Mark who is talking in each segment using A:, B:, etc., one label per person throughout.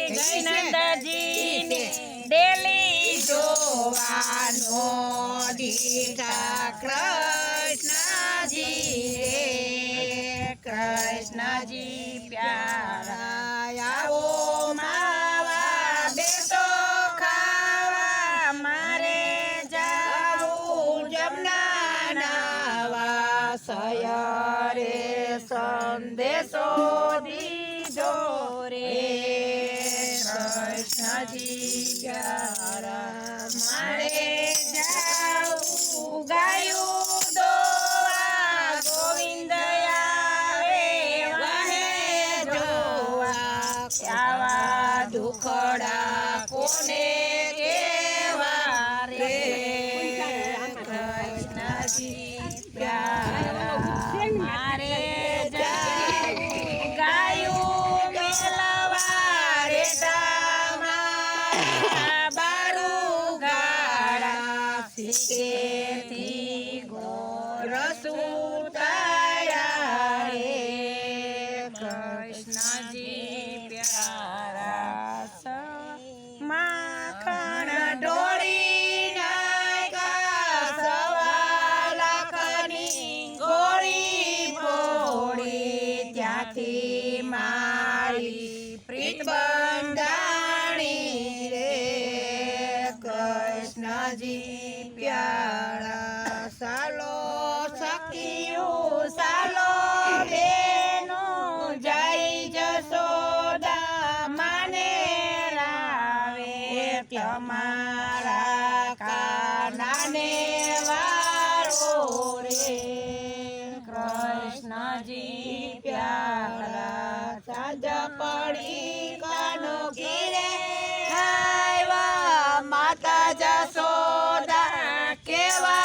A: નંદજી daily જોવાનો દીઠા કૃષ્ણજી પ્યારા આવો માવા બેસો ખાવા મારે જાવું જમના નાવા સયરે સંદેશો દીધો રે કૃષ્ણજી પ્યારા મારે જાવું ગાયું દોવા ગોવિંદ આવે વાહે જોવા આવા દુખડા કોને કેવા રે કૃષ્ણજી પ્યારા મારે જાવું ગાયું મેલવા રે થી ગોરસુતાયા રે કૃષ્ણજી પ્યારા માખણ ઢોળી નાખ્યા સવા લાખની ગોળી પોળી ત્યાંથી મારી પ્રીત બંધાણી રે કૃષ્ણજી પ્યારા સાલો સખિયું સાલો બેનો જય જશોદા માને રાવે તમારા કાનાને વારો રે કૃષ્ણજી પ્યારા સાજ પડી કાનો ઘીરે આવ્યા માતા જશોદા કેવા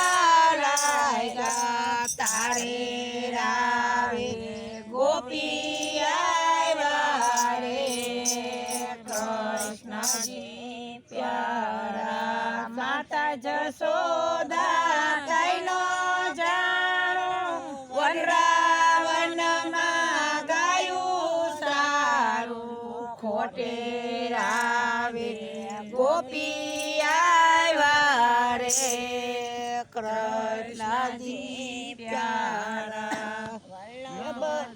A: લાગ્યા તારે રાવે ગોપી આવ્યા રે કૃષ્ણજી પ્યારા માતા જશોદા કઈનો જાણો વનરાવનમાં ગાયું સારું ખોટે રાવે ગોપી આવ્યા રે કૃષ્ણજી પ્યારા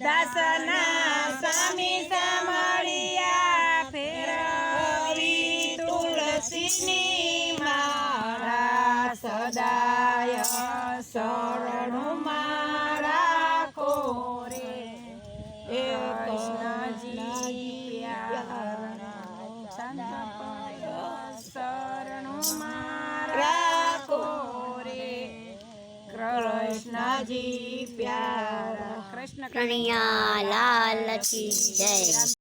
A: દાસના સ્વામી સાંભળ્યા ફેરવી તુલસીની મારા સદાય શરણમાં રાખો રે કૃષ્ણજી શરણમાં રાખો રે કૃષ્ણજી પ્યારા કૃષ્ણ કનૈયા લાલ કી જય।